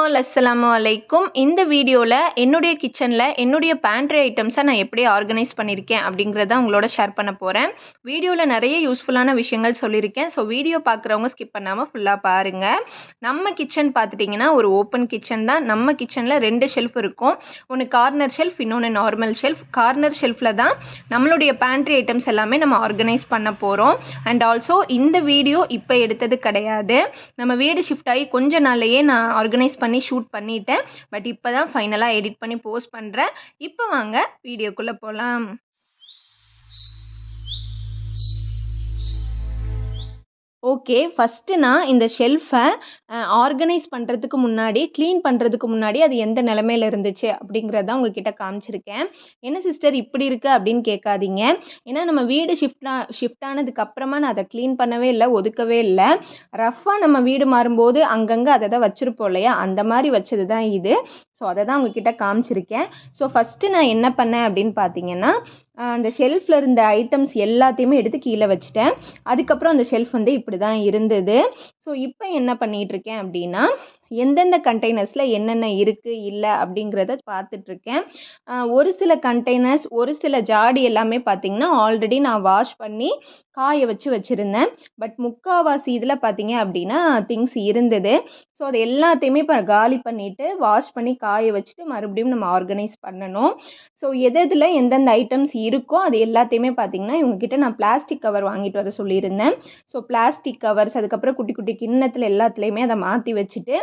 All அஸ்ஸலாமு அலைக்கும். இந்த வீடியோவில் என்னுடைய கிச்சனில் என்னுடைய பேண்ட்ரி ஐட்டம்ஸை நான் எப்படி ஆர்கனைஸ் பண்ணியிருக்கேன் அப்படிங்கிறத உங்களோட ஷேர் பண்ண போகிறேன். வீடியோவில் நிறைய யூஸ்ஃபுல்லான விஷயங்கள் சொல்லியிருக்கேன். ஸோ வீடியோ பார்க்குறவங்க ஸ்கிப் பண்ணாமல் ஃபுல்லாக பாருங்கள். நம்ம கிச்சன் பார்த்துட்டிங்கன்னா ஒரு ஓப்பன் கிச்சன் தான். நம்ம கிச்சனில் 2 ஷெல்ஃப் இருக்கும். ஒன்று கார்னர் ஷெல்ஃப், இன்னொன்று நார்மல் ஷெல்ஃப். கார்னர் ஷெல்ஃபில் தான் நம்மளுடைய பேண்ட்ரி ஐட்டம்ஸ் எல்லாமே நம்ம ஆர்கனைஸ் பண்ண போகிறோம். அண்ட் ஆல்சோ இந்த வீடியோ இப்போ எடுத்தது கிடையாது. நம்ம வீடு ஷிஃப்ட் ஆகி கொஞ்ச நாள்லையே நான் ஆர்கனைஸ் பண்ணி ஷூட் பண்ணிட்டேன். பட் இப்போ தான் ஃபைனலாக எடிட் பண்ணி போஸ்ட் பண்ணுறேன். இப்போ வாங்க வீடியோக்குள்ளே போகலாம். ஓகே, ஃபஸ்ட்டு நான் இந்த ஷெல்ஃபை ஆர்கனைஸ் பண்ணுறதுக்கு முன்னாடி, க்ளீன் பண்ணுறதுக்கு முன்னாடி அது எந்த நிலமையில இருந்துச்சு அப்படிங்கிறத உங்ககிட்ட காமிச்சிருக்கேன். என்ன சிஸ்டர் இப்படி இருக்குது அப்படின்னு கேட்காதீங்க. ஏன்னா நம்ம வீடு ஷிஃப்ட் ஆனதுக்கப்புறமா நான் அதை க்ளீன் பண்ணவே இல்லை, ஒதுக்கவே இல்லை. ரஃப்பாக நம்ம வீடு மாறும்போது அங்கங்கே அதை தான் வச்சுருப்போம் இல்லையா, அந்த மாதிரி வச்சது தான் இது. ஸோ அதை தான் உங்ககிட்ட காமிச்சிருக்கேன். ஸோ ஃபஸ்ட்டு நான் என்ன பண்ணேன் அப்படின்னு பார்த்தீங்கன்னா, அந்த ஷெல்ஃபில் இருந்த ஐட்டம்ஸ் எல்லாத்தையுமே எடுத்து கீழே வச்சுட்டேன். அதுக்கப்புறம் அந்த ஷெல்ஃப் வந்து இப்படி தான் இருந்தது. ஸோ இப்போ என்ன பண்ணிகிட்ருக்கேன் அப்படின்னா, எந்தெந்த கண்டெய்னர்ஸில் என்னென்ன இருக்குது இல்லை அப்படிங்கிறத பார்த்துட்ருக்கேன். ஒரு சில கண்டெய்னர்ஸ், ஒரு சில ஜாடி எல்லாமே பார்த்திங்கன்னா ஆல்ரெடி நான் வாஷ் பண்ணி காய வச்சுருந்தேன். பட் முக்கால்வாசி இதில் பார்த்திங்க அப்படின்னா திங்ஸ் இருந்தது. ஸோ அது எல்லாத்தையுமே இப்போ காலி பண்ணிவிட்டு வாஷ் பண்ணி காய வச்சுட்டு மறுபடியும் நம்ம ஆர்கனைஸ் பண்ணணும். ஸோ எதில் எந்தெந்த ஐட்டம்ஸ் இருக்கோ அது எல்லாத்தையுமே பார்த்திங்கன்னா இவங்ககிட்ட நான் பிளாஸ்டிக் கவர் வாங்கிட்டு வர சொல்லியிருந்தேன். ஸோ பிளாஸ்டிக் கவர்ஸ், அதுக்கப்புறம் குட்டி குட்டி கிண்ணத்தில் எல்லாத்துலேயுமே அதை மாற்றி வச்சுட்டு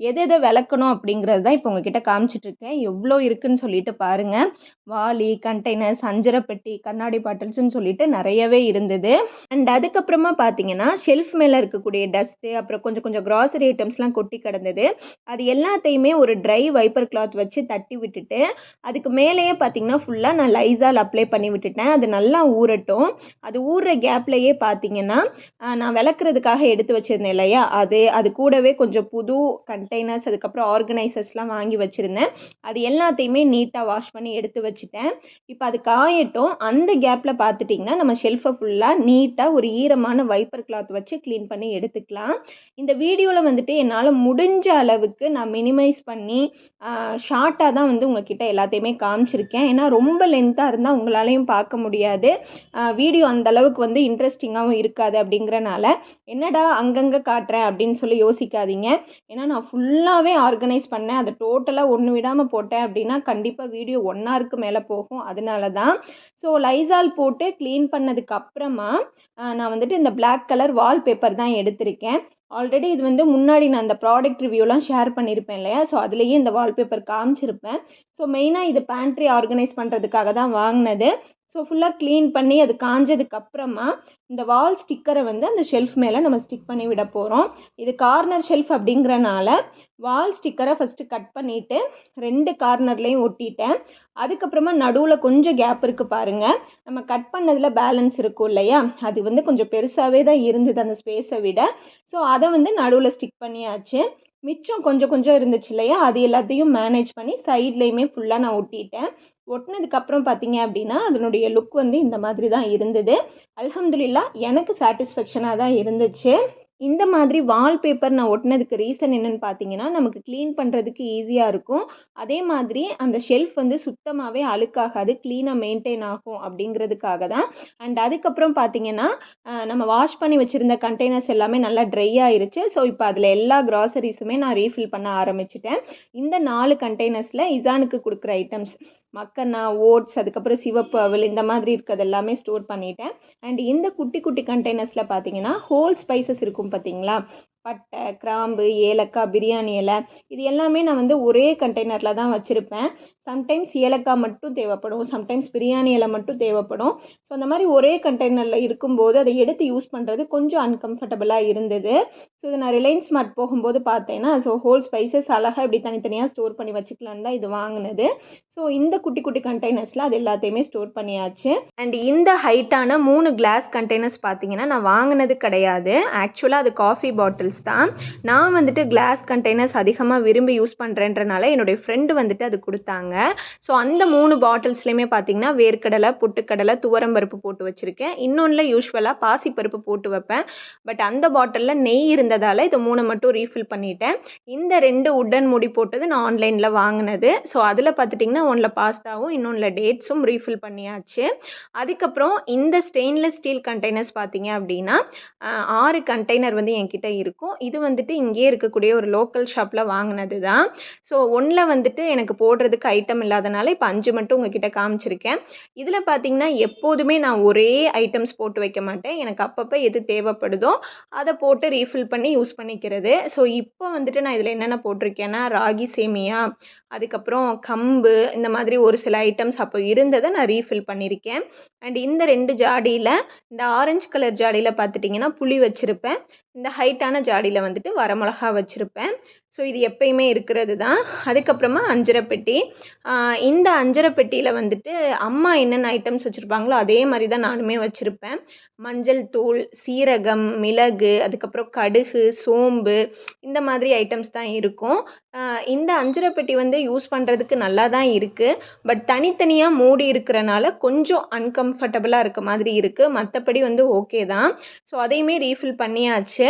எதை விளக்கணும் அப்படிங்கிறது தான் இப்போ உங்ககிட்ட காமிச்சிட்ருக்கேன். எவ்வளோ இருக்குதுன்னு சொல்லிட்டு பாருங்கள். வாளி, கண்டெய்னர்ஸ், அஞ்சரைப்பெட்டி, கண்ணாடி பாட்டில்ஸ்ன்னு சொல்லிட்டு நிறையவே இருந்தது. அண்ட் அதுக்கப்புறமா பார்த்தீங்கன்னா ஷெல்ஃப் மேலே இருக்கக்கூடிய டஸ்ட்டு, அப்புறம் கொஞ்சம் கொஞ்சம் கிராசரி ஐட்டம்ஸ்லாம் கொட்டி கிடந்தது. அது எல்லாத்தையுமே ஒரு ட்ரை வைப்பர் கிளாத் வச்சு தட்டி விட்டுட்டு அதுக்கு மேலேயே பார்த்தீங்கன்னா ஃபுல்லாக நான் லைசால் அப்ளை பண்ணி விட்டுட்டேன். அது நல்லா ஊறட்டும். அது ஊறுற கேப்லேயே பார்த்தீங்கன்னா நான் விளக்குறதுக்காக எடுத்து வச்சுருந்தேன் இல்லையா, அது கூடவே கொஞ்சம் புது கண்டெய்னர்ஸ், அதுக்கப்புறம் ஆர்கனைசர்ஸ்லாம் வாங்கி வச்சுருந்தேன். அது எல்லாத்தையுமே நீட்டாக வாஷ் பண்ணி எடுத்து வச்சுட்டேன். இப்போ அது காயட்டும். அந்த கேப்பில் பார்த்துட்டிங்கன்னா நம்ம ஷெல்ஃபை ஃபுல்லாக நீட்டாக ஒரு ஈரமான வைப்பர் கிளாத் வச்சு க்ளீன் பண்ணி எடுத்துக்கலாம். இந்த வீடியோவில் வந்துட்டு என்னால் முடிஞ்ச அளவுக்கு நான் மினிமைஸ் பண்ணி ஷார்ட்டாக தான் வந்து உங்ககிட்ட எல்லாத்தையுமே காமிச்சிருக்கேன். ஏன்னா ரொம்ப லென்த்தாக இருந்தால் உங்களாலையும் பார்க்க முடியாது. வீடியோ அந்தளவுக்கு வந்து இன்ட்ரெஸ்டிங்காகவும் இருக்காது. அப்படிங்கிறனால என்னடா அங்கங்கே காட்டுறேன் அப்படின்னு சொல்லி யோசிக்காதீங்க. ஏன்னா நான் ஃபுல்லாகவே ஆர்கனைஸ் பண்ணேன். அதை டோட்டலாக ஒன்று விடாமல் போட்டேன் அப்படின்னா கண்டிப்பாக வீடியோ 1 ஹவருக்கு மேலே போகும். அதனால தான். ஸோ லைசால் போட்டு க்ளீன் பண்ணதுக்கு அப்புறமா நான் வந்துட்டு இந்த பிளாக் கலர் வால்பேப்பர் தான் எடுத்திருக்கேன். ஆல்ரெடி இது வந்து முன்னாடி நான் அந்த ப்ராடக்ட் ரிவ்யூலாம் ஷேர் பண்ணியிருப்பேன் இல்லையா, ஸோ அதுலேயே இந்த வால்பேப்பர் காமிச்சிருப்பேன். ஸோ மெயினாக இது பேண்ட்ரி ஆர்கனைஸ் பண்ணுறதுக்காக தான் வாங்கினது. ஸோ ஃபுல்லாக க்ளீன் பண்ணி அது காஞ்சதுக்கப்புறமா இந்த வால் ஸ்டிக்கரை வந்து அந்த ஷெல்ஃப் மேலே நம்ம ஸ்டிக் பண்ணி விட போகிறோம். இது கார்னர் ஷெல்ஃப் அப்படிங்கிறனால வால் ஸ்டிக்கரை ஃபஸ்ட்டு கட் பண்ணிவிட்டு 2 கார்னர்லேயும் ஒட்டிட்டேன். அதுக்கப்புறமா நடுவில் கொஞ்சம் கேப் இருக்குது பாருங்கள். நம்ம கட் பண்ணதில் பேலன்ஸ் இருக்கும் இல்லையா, அது வந்து கொஞ்சம் பெருசாகவே தான் இருந்தது அந்த ஸ்பேஸை விட. ஸோ அதை வந்து நடுவில் ஸ்டிக் பண்ணியாச்சு. மிச்சம் கொஞ்சம் கொஞ்சம் இருந்துச்சு இல்லையா, அது எல்லாத்தையும் மேனேஜ் பண்ணி சைட்லேயுமே ஃபுல்லாக நான் ஒட்டிட்டேன். ஒட்டினதுக்கப்புறம் பார்த்தீங்க அப்படின்னா அதனுடைய லுக் வந்து இந்த மாதிரி தான் இருந்தது. அல்ஹம்துலில்லாஹ் எனக்கு சாட்டிஸ்ஃபேக்ஷனாக தான் இருந்துச்சு. இந்த மாதிரி வால்பேப்பர் நான் ஒட்டினதுக்கு ரீசன் என்னென்னு பார்த்தீங்கன்னா, நமக்கு க்ளீன் பண்ணுறதுக்கு ஈஸியாக இருக்கும். அதே மாதிரி அந்த ஷெல்ஃப் வந்து சுத்தமாகவே அழுக்காகாது, க்ளீனாக மெயின்டைன் ஆகும் அப்படிங்கிறதுக்காக தான். அண்ட் அதுக்கப்புறம் பார்த்தீங்கன்னா நம்ம வாஷ் பண்ணி வச்சுருந்த கண்டெய்னர்ஸ் எல்லாமே நல்லா ட்ரை ஆயிருச்சு. ஸோ இப்போ அதில் எல்லா கிராசரிஸுமே நான் ரீஃபில் பண்ண ஆரம்பிச்சிட்டேன். இந்த 4 கண்டெய்னர்ஸில் இசானுக்கு கொடுக்குற ஐட்டம்ஸ், மக்கன்னா, ஓட்ஸ், அதுக்கப்புறம் சிவப்பு அவல், இந்த மாதிரி இருக்கிறது எல்லாமே ஸ்டோர் பண்ணிட்டேன். அண்ட் இந்த குட்டி குட்டி கண்டெய்னர்ஸில் பார்த்தீங்கன்னா ஹோல் ஸ்பைசஸ் இருக்கும் பார்த்தீங்களா, பட்டை, கிராம்பு, ஏலக்காய், பிரியாணி இலை, இது எல்லாமே நான் வந்து ஒரே கண்டெய்னரில் தான் வச்சுருப்பேன். சம்டைம்ஸ் ஏலக்காய் மட்டும் தேவைப்படும், சம்டைம்ஸ் பிரியாணி இலை மட்டும் தேவைப்படும். ஸோ அந்த மாதிரி ஒரே கண்டெய்னரில் இருக்கும்போது அதை எடுத்து யூஸ் பண்ணுறது கொஞ்சம் அன்கம்ஃபர்டபுளாக இருந்தது. ஸோ இதை நான் ரிலையன்ஸ் மார்ட் போகும்போது பார்த்தேன்னா, ஸோ ஹோல் ஸ்பைசஸ் அழகாக இப்படி தனித்தனியாக ஸ்டோர் பண்ணி வச்சுக்கலான்னு தான் இது வாங்கினது. ஸோ இந்த குட்டி குட்டி கண்டெய்னர்ஸில் அது எல்லாத்தையுமே ஸ்டோர் பண்ணியாச்சு. அண்ட் இந்த ஹைட்டான 3 கிளாஸ் கண்டெய்னர்ஸ் பார்த்தீங்கன்னா நான் வாங்கினது கிடையாது. ஆக்சுவலாக அது காஃபி பாட்டில்ஸ் தான். நான் வந்துட்டு கிளாஸ் கண்டெய்னர்ஸ் அதிகமாக விரும்பி யூஸ் பண்ணுறேன்றனால என்னுடைய ஃப்ரெண்டு வந்துட்டு அது கொடுத்தாங்க. வச்சுருப்பாங்க. ஸோ அந்த 3 பாட்டில்ஸ்லையுமே பார்த்தீங்கன்னா, வேர்க்கடலை, பொட்டுக்கடலை, துவரம்பருப்பு போட்டு வச்சுருக்கேன். இன்னொன்ல யூசுவலா பாசிப்பருப்பு போட்டு வைப்பேன். பட் அந்த பாட்டில்ல நெய் இருந்ததால இத 3 மட்டும் ரீஃபில் பண்ணிட்டேன். இந்த 2 உட்டன் மூடி போட்டது நான் ஆன்லைன்ல வாங்குனது. ஸோ அதில பார்த்துட்டிங்கன்னா, ஒண்ணுல பாஸ்தாவும், இன்னொன்ல டேட்ஸும் ரீஃபில் பண்ணியாச்சு. அதுக்கப்புறம் இந்த ஸ்டெயின்லெஸ் ஸ்டீல் கண்டெய்னர்ஸ் பார்த்தீங்க அப்படின்னா, 6 கண்டெய்னர் வந்து என்கிட்ட இருக்கும். இது வந்துட்டு இங்கேயே இருக்கக்கூடிய ஒரு லோக்கல் ஷாப்ல வாங்குனது தான். ஸோ ஒண்ணுல வந்துட்டு எனக்கு போடுறதுக்கு ஐட்டம் இல்லாதனால, இப்ப 5 மட்டும் உங்ககிட்ட காமிச்சிருக்கேன். இதில பார்த்தீங்கன்னா, எப்போதுமே நான் ஒரே ஐட்டம்ஸ் போட்டு வைக்க மாட்டேன். எனக்கு அப்பப்ப எது தேவைப்படுதோ, அத போட்டு ரீஃபில் பண்ணி யூஸ் பண்ணிக்கிறது. ஸோ இப்போ வந்துட்டு நான் இதில என்னென்ன போட்டிருக்கேன்னா, ராகி சேமியா, அதுக்கப்புறம் கம்பு, இந்த மாதிரி ஒரு சில ஐட்டம்ஸ் அப்போ இருந்தத நான் ரீஃபில் பண்ணியிருக்கேன். அண்ட் இந்த 2 ஜாடியில, இந்த ஆரஞ்சு கலர் ஜாடியில பார்த்துட்டிங்கன்னா, புளி வச்சிருப்பேன். இந்த ஹைட்டான ஜாடியில வந்துட்டு வரமிளகா வச்சிருப்பேன். ஸோ இது எப்பயுமே இருக்கிறது தான். அதுக்கப்புறமா அஞ்சர பெட்டி. இந்த அஞ்சர பெட்டியில வந்துட்டு அம்மா என்னென்ன ஐட்டம்ஸ் வச்சிருப்பாங்களோ, அதே மாரி தான் நானுமே வச்சிருப்பேன். மஞ்சள் தூள், சீரகம், மிளகு, அதுக்கப்புறம் கடுகு, சோம்பு, இந்த மாதிரி ஐட்டம்ஸ் தான் இருக்கும். இந்த அஞ்சர பெட்டி வந்து யூஸ் பண்ணுறதுக்கு நல்லா தான் இருக்கு. பட் தனித்தனியா மூடி இருக்கிறனால கொஞ்சம் அன்கம்ஃபர்டபுளா இருக்க மாதிரி இருக்கு. மத்தபடி வந்து ஓகே தான். ஸோ அதையுமே ரீஃபில் பண்ணியாச்சு.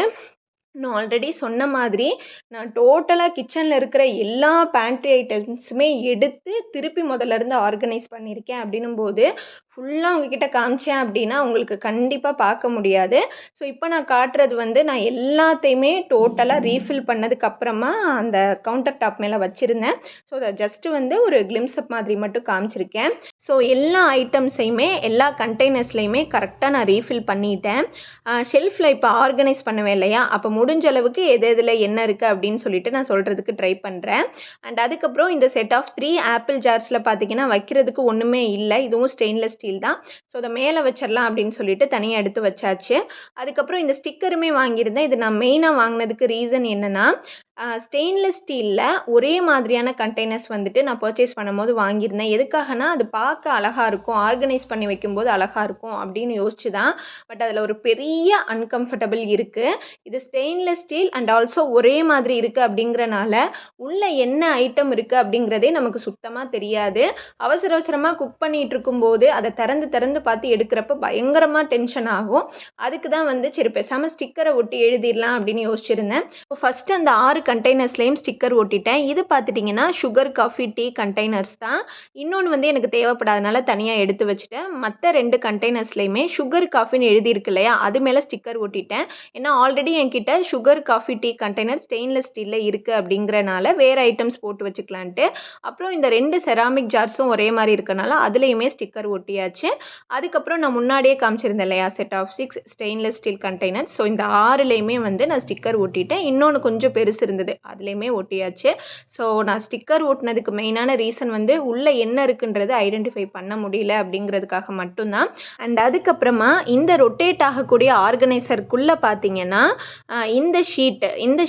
நான் ஆல்ரெடி சொன்ன மாதிரி, நான் டோட்டலா கிச்சன்ல இருக்கிற எல்லா பேண்ட்ரி ஐட்டம்ஸுமே எடுத்து திருப்பி முதல்ல இருந்து ஆர்கனைஸ் பண்ணியிருக்கேன் அப்படின்னும்போது, ஃபுல்லா உங்ககிட்ட காமிச்சேன் அப்படின்னா, உங்களுக்கு கண்டிப்பா பார்க்க முடியாது. ஸோ இப்போ நான் காட்டுறது வந்து நான் எல்லாத்தையுமே டோட்டலா ரீஃபில் பண்ணதுக்கு அப்புறமா அந்த கவுண்டர் டாப் மேல வச்சிருந்தேன். ஸோ அத ஜஸ்ட் வந்து ஒரு கிளிம்ஸ் அப் மாதிரி மட்டும் காமிச்சிருக்கேன். ஸோ எல்லா ஐட்டம்ஸையுமே எல்லா கண்டெய்னர்ஸ்லையுமே கரெக்ட்டா நான் ரீஃபில் பண்ணிட்டேன். ஷெல்ஃப்ல இப்போ ஆர்கனைஸ் பண்ணுவேன் இல்லையா? அப்போ முடிஞ்ச அளவுக்கு எது எதுல என்ன இருக்கு அப்படின்னு சொல்லிட்டு நான் சொல்றதுக்கு ட்ரை பண்றேன். அண்ட் அதுக்கப்புறம் இந்த செட் ஆஃப் 3 ஆப்பிள் ஜார்ஸ்ல பார்த்தீங்கன்னா, வைக்கிறதுக்கு ஒண்ணுமே இல்ல. இதுவும் ஸ்டெயின்லெஸ் ஸ்டீல் தான். ஸோ அத மேல வச்சிரலாம் அப்படின்னு சொல்லிட்டு தனியா எடுத்து வச்சாச்சு. அதுக்கப்புறம் இந்த ஸ்டிக்கருமே வாங்கியிருந்தேன். இது நான் மெயினா வாங்குனதுக்கு ரீசன் என்னன்னா, ஸ்டெயின்லெஸ் ஸ்டீல்ல ஒரே மாதிரியான கண்டெய்னர்ஸ் வந்துட்டு நான் பர்ச்சேஸ் பண்ணும்போது வாங்கியிருந்தேன். எதுக்காகனா, அது பார்க்க அழகா இருக்கும். ஆர்கனைஸ் பண்ணி வைக்கும்போது அழகா இருக்கும் அப்படின்னு யோசிச்சு தான். பட் அதில ஒரு பெரிய அன்கம்ஃபர்டபிள் இருக்கு. இது ஸ்டெயின்லெஸ் ஸ்டீல் அண்ட் ஆல்சோ ஒரே மாதிரி இருக்கு அப்படிங்கிறனால, உள்ள என்ன ஐட்டம் இருக்கு அப்படிங்கிறதே நமக்கு சுத்தமா தெரியாது. அவசர அவசரமா குக் பண்ணிட்டு இருக்கும்போது, அத திறந்து திறந்து பார்த்து எடுக்கிறப்ப பயங்கரமா டென்ஷன் ஆகும். அதுக்கு தான் வந்து சரி பேசாம ஸ்டிக்கர ஒட்டி எழுதிடலாம் அப்படின்னு யோசிச்சிருந்தேன். ஃபர்ஸ்ட் அந்த 6 கண்டெய்னர்ஸ்லயும் ஸ்டிக்கர் ஒட்டிட்டேன். இது பார்த்துட்டிங்கன்னா, சுகர், காஃபி, டீ கண்டெய்னர்ஸ் தான். இன்னொன்னு வந்து எனக்கு தேவைப்படாதனால தனியா எடுத்து வச்சுட்டேன். மத்த 2 கண்டெய்னர்ஸ்லயுமே சுகர், காஃபின்னு எழுதியிருக்கு இல்லையா? அது மேல ஸ்டிக்கர் ஒட்டிட்டேன். ஏன்னா ஆல்ரெடி என்கிட்ட sugar, coffee, tea container stainless ஸ்டீல்ல இருக்கு அப்படிங்கிறனால வேற ஐட்டம்ஸ் போட்டு வச்சுக்கலான்ட்டு. அப்புறம் இந்த 2 செராமிக் ஜார்ஸும் ஒரே மாரி இருக்கனால அதுலயுமே ஸ்டிக்கர் ஒட்டியாச்சு. அதுக்கப்புறம் நான் முன்னாடியே காமிச்சிருந்தேன் இல்லையா? Set of 6 stainless steel containers. So இந்த 6லயுமே வந்து நான் ஸ்டிக்கர் ஒட்டிட்டேன். இன்னொன்னு கொஞ்சம் பெருசு இருந்தது. அதுலயுமே ஒட்டியாச்சு. ஸோ நான் ஸ்டிக்கர் ஒட்டுனதுக்கு மெயினான ரீசன் வந்து உள்ள என்ன இருக்குன்றத ஐடென்டிஃபை பண்ண முடியல அப்படிங்கிறதுக்காக மட்டும் தான். அண்ட் அதுக்கப்புறமா இந்த ரொட்டேட் ஆகக்கூடிய ஆர்கனைசருக்குள்ள பார்த்தீங்கன்னா, இந்த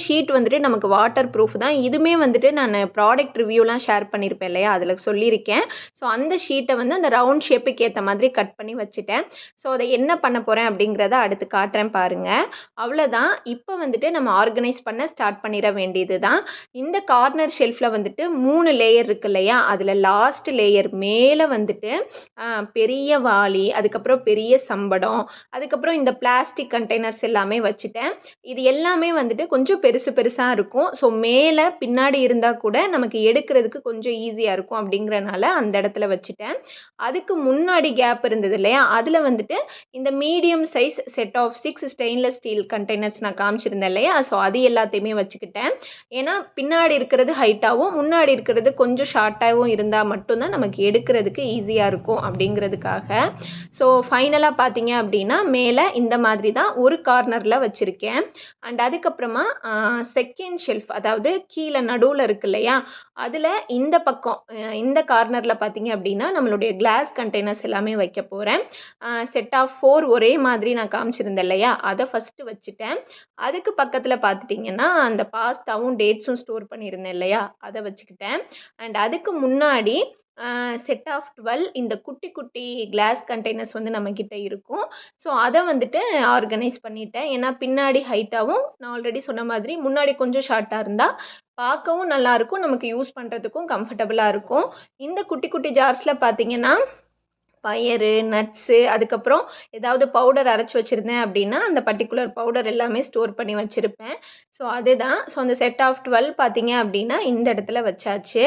ஷீட் வந்துட்டு நமக்கு வாட்டர் ப்ரூஃப் தான். இதுவுமே வந்துட்டு நானு ப்ராடக்ட் ரிவ்யூலாம் ஷேர் பண்ணியிருப்பேன் இல்லையா? அதில சொல்லியிருக்கேன். ஸோ அந்த ஷீட்ட வந்து அந்த ரவுண்ட் ஷேப்புக்கு ஏத்த மாதிரி கட் பண்ணி வச்சுட்டேன். ஸோ அத என்ன பண்ண போறேன் அப்படிங்கிறத அடுத்து காட்டுறேன் பாருங்க. அவ்வளோதான். இப்ப வந்துட்டு நம்ம ஆர்கனைஸ் பண்ண ஸ்டார்ட் பண்ணிற வேண்டியது தான். இந்த கார்னர் ஷெல்ஃப்ல வந்துட்டு 3 லேயர் இருக்கு இல்லையா? அதில லாஸ்ட் லேயர் மேல வந்துட்டு பெரிய வாளி, அதுக்கப்புறம் பெரிய சம்படம், அதுக்கப்புறம் இந்த பிளாஸ்டிக் கண்டெய்னர்ஸ் எல்லாமே வச்சுட்டேன். இது எல்லாமே வந்துட்டு கொஞ்சம் பெருசு பெருசா இருக்கும். ஸோ மேல பின்னாடி இருந்தா கூட நமக்கு எடுக்கிறதுக்கு கொஞ்சம் ஈஸியா இருக்கும் அப்படிங்கிறனால அந்த இடத்துல வச்சுட்டேன். அதுக்கு முன்னாடி கேப் இருந்தது இல்லையா? அதில வந்துட்டு இந்த medium size set of 6 stainless steel containers நான் காமிச்சிருந்தேன் இல்லையா? ஸோ அது எல்லாத்தையுமே வச்சுக்கிட்டேன். ஏன்னா பின்னாடி இருக்கிறது ஹைட்டாவும், முன்னாடி இருக்கிறது கொஞ்சம் ஷார்ட்டாவும் இருந்தா மட்டும் தான் நமக்கு எடுக்கிறதுக்கு ஈஸியா இருக்கும் அப்படிங்கிறதுக்காக. ஸோ ஃபைனலா பார்த்தீங்க அப்படின்னா, மேல இந்த மாதிரி தான் ஒரு கார்னர்ல வச்சிருக்கேன். அண்ட் அதுக்கப்புறமா செகண்ட் ஷெல்ஃப் அதாவது கீழ நடுவுல இருக்கு இல்லையா? அதில இந்த பக்கம் இந்த கார்னர்ல பார்த்தீங்க அப்படின்னா, நம்மளுடைய கிளாஸ் கண்டெய்னர்ஸ் எல்லாமே வைக்க போறேன். செட் ஆஃப் 4 ஒரே மாதிரி நான் காமிச்சிருந்தேன் இல்லையா? அத ஃபர்ஸ்ட்டு வச்சுட்டேன். அதுக்கு பக்கத்துல பார்த்துட்டீங்கன்னா, அந்த பாஸ்தாவும், டேட்ஸும் ஸ்டோர் பண்ணியிருந்தேன் இல்லையா? அத வச்சுக்கிட்டேன். அண்ட் அதுக்கு முன்னாடி செட் ஆஃப் 12 இந்த குட்டி குட்டி கிளாஸ் கண்டெய்னர்ஸ் வந்து நம்மகிட்ட இருக்கும். ஸோ அத வந்துட்டு ஆர்கனைஸ் பண்ணிட்டேன். ஏன்னா பின்னாடி ஹைட்டாவும் நான் ஆல்ரெடி சொன்ன மாதிரி முன்னாடி கொஞ்சம் ஷார்ட்டா இருந்தா, பார்க்கவும் நல்லாயிருக்கும். நமக்கு யூஸ் பண்ணுறதுக்கும் கம்ஃபர்டபுளா இருக்கும். இந்த குட்டி குட்டி ஜார்ஸில பார்த்தீங்கன்னா பயறு, நட்ஸு, அதுக்கப்புறம் ஏதாவது பவுடர் அரைச்சு வச்சிருந்தேன் அப்படின்னா, அந்த பர்ட்டிகுலர் பவுடர் எல்லாமே ஸ்டோர் பண்ணி வச்சிருப்பேன். ஸோ அதுதான். ஸோ அந்த செட் ஆஃப் 12 பார்த்தீங்க அப்படின்னா, இந்த இடத்துல வச்சாச்சு.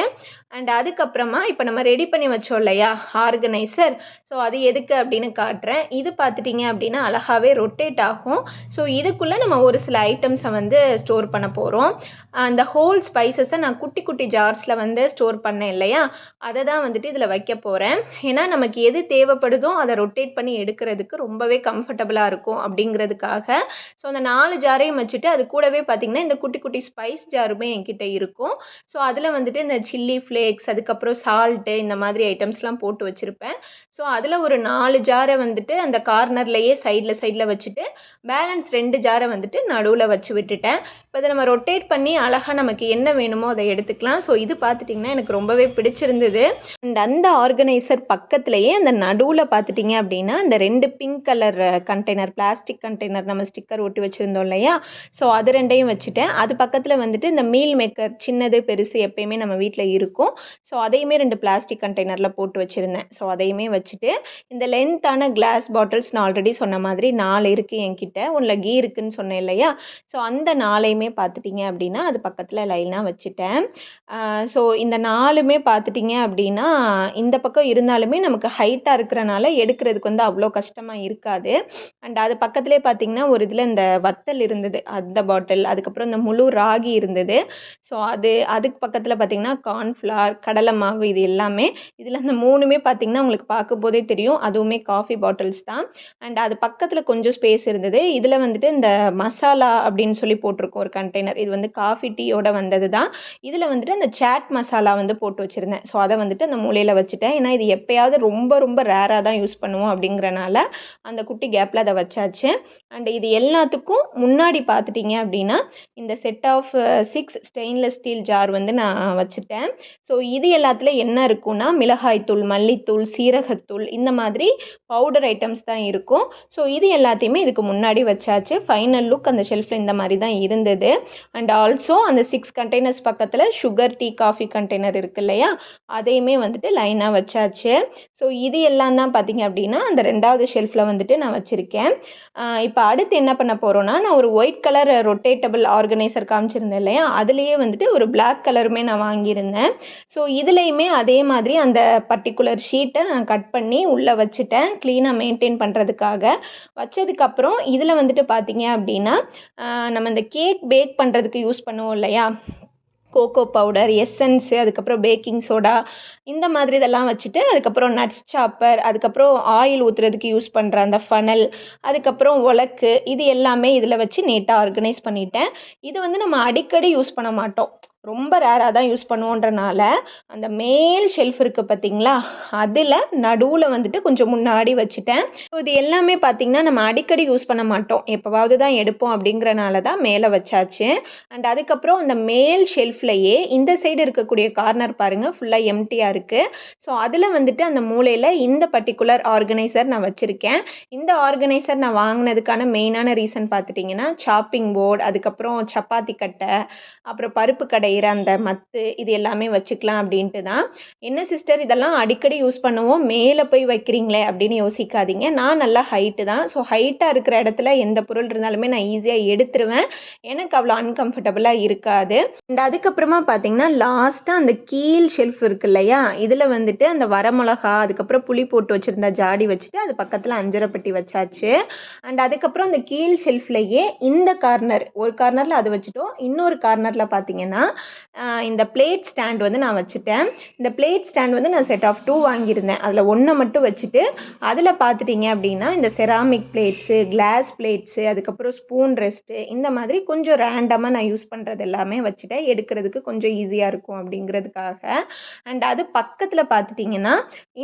அண்ட் அதுக்கப்புறமா இப்ப நம்ம ரெடி பண்ணி வச்சோம் இல்லையா? ஆர்கனைசர். ஸோ அது எதுக்கு அப்படின்னு காட்டுறேன். இது பார்த்துட்டீங்க அப்படின்னா, அழகாவே ரொட்டேட் ஆகும். ஸோ இதுக்குள்ள நம்ம ஒரு சில ஐட்டம்ஸ வந்து ஸ்டோர் பண்ண போறோம். அந்த ஹோல் ஸ்பைசஸ நான் குட்டி குட்டி ஜார்ஸ்ல வந்து ஸ்டோர் பண்ணேன் இல்லையா? அத தான் வந்துட்டு இதில வைக்க போறேன். ஏன்னா, நமக்கு எது தேவைப்படுதோ அத ரொட்டேட் பண்ணி எடுக்கிறதுக்கு ரொம்பவே கம்ஃபர்டபுளா இருக்கும் அப்படிங்கிறதுக்காக. ஸோ அந்த 4 ஜாரையும் வச்சுட்டு அது கூடவே பார்த்தீங்கன்னா, இந்த குட்டி குட்டி ஸ்பைஸ் ஜாருமே என்கிட்ட இருக்கும். ஸோ அதில வந்துட்டு இந்த சில்லி ஃப்ளேக்ஸ், அதுக்கப்புறம் சால்ட்டு இந்த மாதிரி ஐட்டம்ஸ்லாம் போட்டு வச்சிருப்பேன். ஸோ அதில ஒரு 4 ஜார வந்துட்டு அந்த கார்னர்லயே சைட்ல வச்சுட்டு, பேலன்ஸ் 2 ஜார வந்துட்டு நடுவுல வச்சு விட்டுட்டேன். இப்ப இத நம்ம ரொட்டேட் பண்ணி அழகா நமக்கு என்ன வேணுமோ அத எடுத்துக்கலாம். ஸோ இது பார்த்துட்டீங்கன்னா, எனக்கு ரொம்பவே பிடிச்சிருந்தது. அண்ட் அந்த ஆர்கனைசர் பக்கத்திலேயே அந்த நடுவுல பார்த்துட்டீங்க அப்படின்னா, அந்த 2 pink colour container, plastic container நம்ம ஸ்டிக்கர் ஒட்டி வச்சிருந்தோம் இல்லையா? ஸோ அது 2யும் வச்சுட்டேன். அது பக்கத்துல வந்துட்டு இந்த மீல் மேக்கர் சின்னது, பெருசு எப்பயுமே நம்ம வீட்ல இருக்கும். ஸோ அதையுமே 2 பிளாஸ்டிக் கண்டெய்னர்ல போட்டு வச்சிருந்தேன். ஸோ அதையுமே வச்சுட்டு, இந்த லென்த்தான கிளாஸ் பாட்டில்ஸ் நான் ஆல்ரெடி சொன்ன மாதிரி 4 இருக்கு என்கிட்ட. ஒண்ணுல கீ இருக்குன்னு சொன்னேன் இல்லையா? ஸோ அந்த 4யுமே பார்த்துட்டீங்க அப்படின்னா, அது பக்கத்துல லைனா வச்சுட்டேன். ஸோ இந்த 4மே பார்த்துட்டீங்க அப்படின்னா, இந்த பக்கம் இருந்தாலுமே நமக்கு ஹைட்டா இருக்கிறனால எடுக்கிறதுக்கு வந்து அவ்வளோ கஷ்டமா இருக்காது. அண்ட் அது பக்கத்திலேயே பார்த்தீங்கன்னா, ஒரு இதில இந்த வத்தல் இருந்தது. அந்த பாட்டில், அதுக்கப்புறம் இந்த முழு ராகி இருந்தது. ஸோ அதுக்கு பக்கத்தில பார்த்தீங்கன்னா, கார்ன்ஃப்ளவர், கடலை மாவு இது எல்லாமே. இதில இந்த 3மே பார்த்தீங்கன்னா, உங்களுக்கு பார்க்கும்போதே தெரியும். அதுவுமே காஃபி பாட்டில்ஸ் தான். அண்ட் அது பக்கத்தில கொஞ்சம் ஸ்பேஸ் இருந்தது. இதில வந்துட்டு இந்த மசாலா அப்படின்னு சொல்லி போட்டிருக்கும் ஒரு கண்டெய்னர். இது வந்து காஃபி, டீயோட வந்தது தான். இதில வந்துட்டு அந்த சாட் மசாலா வந்து போட்டு வச்சிருந்தேன். ஸோ அத வந்துட்டு அந்த மூலையில வச்சுட்டேன். ஏன்னா இது எப்பயாவது ரொம்ப ரொம்ப ரேரா தான் யூஸ் பண்ணுவோம் அப்படிங்கிறனால, அந்த குட்டி கேப்ல அத வச்சாச்சு. அண்ட் இது எல்லாத்துக்கும் முன்னாடி பார்த்துட்டீங்க அப்படின்னா, இந்த set of 6 stainless steel jar வந்து நான் வச்சுட்டேன். ஸோ இது எல்லாத்துல என்ன இருக்கும்னா, மிளகாய் தூள், மல்லித்தூள், சீரகத்தூள் இந்த மாதிரி பவுடர் ஐட்டம்ஸ் தான் இருக்கும். ஸோ இது எல்லாத்தையுமே இதுக்கு முன்னாடி வச்சாச்சு. ஃபைனல் லுக் அந்த ஷெல்ஃப்ல இந்த மாரி தான் இருந்தது. அண்ட் ஆல்சோ அந்த 6 கண்டெய்னர்ஸ் பக்கத்துல சுகர், டீ, காஃபி கண்டெய்னர் இருக்கு இல்லையா? அதையுமே வந்துட்டு லைனா வச்சாச்சு. ஸோ இது எல்லாம் தான் பார்த்தீங்க அப்படின்னா, அந்த 2வது ஷெல்ஃப்ல வந்துட்டு நான் வச்சிருக்கேன். இப்ப அடுத்து என்ன பண்ண போறோம்னா, நான் ஒரு ஒயிட் கலர் ரொட்டேட்டபிள் ஆர்கனைசர் காமிச்சிருந்தேன் இல்லையா? அதிலேயே வந்துட்டு ஒரு பிளாக் கலருமே நான் வாங்கியிருந்தேன். ஸோ இதுலயுமே அதே மாதிரி அந்த பர்ட்டிகுலர் ஷீட்ட நான் கட் பண்ணி உள்ள வச்சுட்டேன். கிளீனா மெயின்டெயின் பண்றதுக்காக. வச்சதுக்கப்புறம் இதில வந்துட்டு பார்த்தீங்க அப்படின்னா, நம்ம இந்த கேக் பேக் பண்றதுக்கு யூஸ் பண்ணுவோம் இல்லையா? கோகோ பவுடர், எசன்ஸு, அதுக்கப்புறம் பேக்கிங் சோடா இந்த மாதிரி இதெல்லாம் வச்சுட்டு, அதுக்கப்புறம் நட்ஸ் சாப்பர், அதுக்கப்புறம் ஆயில் ஊத்துறதுக்கு யூஸ் பண்ற அந்த ஃபனல், அதுக்கப்புறம் உலக்கு இது எல்லாமே இதில வச்சு நீட்டா ஆர்கனைஸ் பண்ணிட்டேன். இது வந்து நம்ம அடிக்கடி யூஸ் பண்ண மாட்டோம். ரொம்ப ரேரா தான் யூஸ் பண்ணுவோன்றனால, அந்த மேல் ஷெல்ஃப் இருக்கு பார்த்தீங்களா? அதில நடுவுல வந்துட்டு கொஞ்சம் முன்னாடி வச்சுட்டேன். ஸோ இது எல்லாமே பார்த்தீங்கன்னா, நம்ம அடிக்கடி யூஸ் பண்ண மாட்டோம். எப்பவாவது தான் எடுப்போம் அப்படிங்கிறனால தான் மேல வச்சாச்சு. அண்ட் அதுக்கப்புறம் அந்த மேல் ஷெல்ஃப்லயே இந்த சைடு இருக்கக்கூடிய கார்னர் பாருங்க, ஃபுல்லா எம்ப்டியா இருக்கு. ஸோ அதில வந்துட்டு அந்த மூலையில இந்த பர்ட்டிகுலர் ஆர்கனைசர் நான் வச்சிருக்கேன். இந்த ஆர்கனைசர் நான் வாங்குனதுக்கான மெயினான ரீசன் பார்த்துட்டீங்கன்னா, சாப்பிங் போர்ட், அதுக்கப்புறம் சப்பாத்தி கட்டை, அப்புறம் பருப்பு கடையிற அந்த மத்து இது எல்லாமே வச்சுக்கலாம் அப்படின்ட்டு தான். என்ன சிஸ்டர் இதெல்லாம் அடிக்கடி யூஸ் பண்ணுவோம், மேல போய் வைக்கிறீங்களே அப்படின்னு யோசிக்காதீங்க. நான் நல்லா ஹைட்டு தான். ஸோ ஹைட்டா இருக்கிற இடத்துல எந்த பொருள் இருந்தாலுமே நான் ஈஸியா எடுத்துருவேன். எனக்கு அவ்வளோ அன்கம்ஃபர்டபுளா இருக்காது. அண்ட் அதுக்கப்புறமா பார்த்தீங்கன்னா, லாஸ்ட்டா அந்த கீழ் ஷெல்ஃப் இருக்கு இல்லையா? இதில வந்துட்டு அந்த வரமிளகா, அதுக்கப்புறம் புளி போட்டு வச்சிருந்த ஜாடி வச்சுட்டு, அது பக்கத்தில அஞ்சர பெட்டி வச்சாச்சு. அண்ட் அதுக்கப்புறம் அந்த கீழ் ஷெல்ஃப்லயே இந்த கார்னர், ஒரு கார்னர்ல அது வச்சுட்டோம். இன்னொரு கார்னர்ல பார்த்தீங்கன்னா, இந்த பிளேட் ஸ்டாண்ட் வந்து நான் வச்சுட்டேன். இந்த பிளேட் ஸ்டாண்ட் வந்து நான் செட் ஆஃப் 2 வாங்கியிருந்தேன். அதில 1 மட்டும் வச்சுட்டு, அதில பார்த்துட்டீங்க அப்படின்னா, இந்த செராமிக் பிளேட்ஸு, கிளாஸ் பிளேட்ஸு, அதுக்கப்புறம் ஸ்பூன் ரெஸ்ட்டு இந்த மாதிரி கொஞ்சம் ரேண்டமா நான் யூஸ் பண்றது எல்லாமே வச்சுட்டேன். எடுக்கிறதுக்கு கொஞ்சம் ஈஸியா இருக்கும் அப்படிங்கிறதுக்காக. அண்ட் அது பக்கத்தில பார்த்துட்டீங்கன்னா,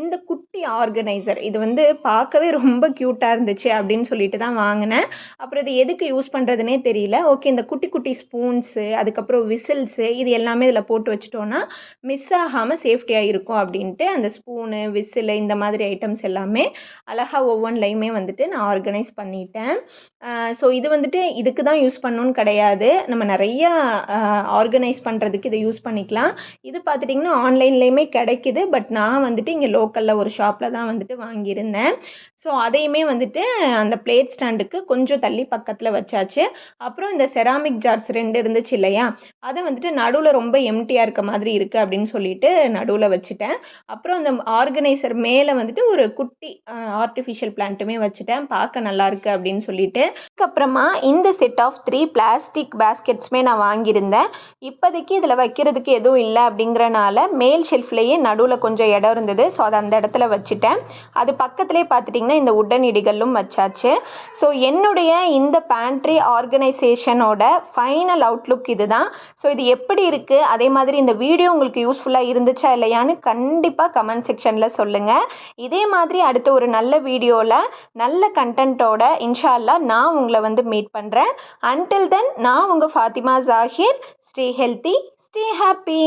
இந்த குட்டி ஆர்கனைசர் இது வந்து பார்க்கவே ரொம்ப கியூட்டா இருந்துச்சு அப்படின்னு சொல்லிட்டு தான் வாங்குனேன். அப்புறம் இது எதுக்கு யூஸ் பண்றதுன்னே தெரியல. ஓகே இந்த குட்டி குட்டி ஸ்பூன்ஸு, அதுக்கப்புறம் விசில்ஸு பாக்ஸு இது எல்லாமே இதில் போட்டு வச்சுட்டோன்னா மிஸ் ஆகாமல் சேஃப்டியாக இருக்கும் அப்படின்ட்டு அந்த ஸ்பூனு விசிலு இந்த மாதிரி ஐட்டம்ஸ் எல்லாமே அழகாக ஒவ்வொன்றிலையுமே வந்துட்டு நான் ஆர்கனைஸ் பண்ணிட்டேன். ஸோ இது வந்துட்டு இதுக்கு தான் யூஸ் பண்ணணும்னு கிடையாது. நம்ம நிறையா ஆர்கனைஸ் பண்ணுறதுக்கு இதை யூஸ் பண்ணிக்கலாம். இது பார்த்துட்டிங்கன்னா ஆன்லைன்லேயுமே கிடைக்குது. பட் நான் வந்துட்டு இங்கே லோக்கலில் ஒரு ஷாப்பில் தான் வந்துட்டு வாங்கியிருந்தேன். ஸோ அதையுமே வந்துட்டு அந்த பிளேட் ஸ்டாண்டுக்கு கொஞ்சம் தள்ளி பக்கத்தில் வச்சாச்சு. அப்புறம் இந்த செராமிக் ஜார்ஸ் 2 இருந்துச்சு இல்லையா, அதை வந்துட்டு நடுவில் ரொம்ப எம்டியாக இருக்க மாதிரி இருக்குது அப்படின்னு சொல்லிட்டு நடுவில் வச்சுட்டேன். அப்புறம் அந்த ஆர்கனைசர் மேலே வந்துட்டு ஒரு குட்டி ஆர்டிஃபிஷியல் பிளான்ட்டுமே வச்சுட்டேன், பார்க்க நல்லாயிருக்கு அப்படின்னு சொல்லிட்டு. அதுக்கப்புறமா இந்த செட் ஆஃப் 3 பிளாஸ்டிக் பேஸ்கெட்ஸுமே நான் வாங்கியிருந்தேன். இப்போதைக்கு இதில் வைக்கிறதுக்கு எதுவும் இல்லை அப்படிங்கிறனால மேல் ஷெல்ஃப்லேயே நடுவில் கொஞ்சம் இடம் இருந்தது. ஸோ அதை அந்த இடத்துல வச்சுட்டேன். அது பக்கத்துலேயே பார்த்துட்டிங்கன்னா இந்த உட்டன் இடிகளும் வச்சாச்சு. ஸோ என்னுடைய இந்த பேண்ட்ரி ஆர்கனைசேஷனோட ஃபைனல் அவுட்லுக் இது தான். ஸோ இது எப்படி இருக்குது, அதே மாதிரி இந்த வீடியோ உங்களுக்கு யூஸ்ஃபுல்லாக இருந்துச்சா இல்லையான்னு கண்டிப்பாக கமெண்ட் செக்ஷனில் சொல்லுங்கள். இதே மாதிரி அடுத்த ஒரு நல்ல வீடியோவில் நல்ல கண்டென்ட்டோட இன்ஷா அல்லாஹ் நான் உங்களை வந்து மீட் பண்ணுறேன். அன்டில் தென் நான் உங்கள் Fathima Zakir. Stay healthy, stay happy.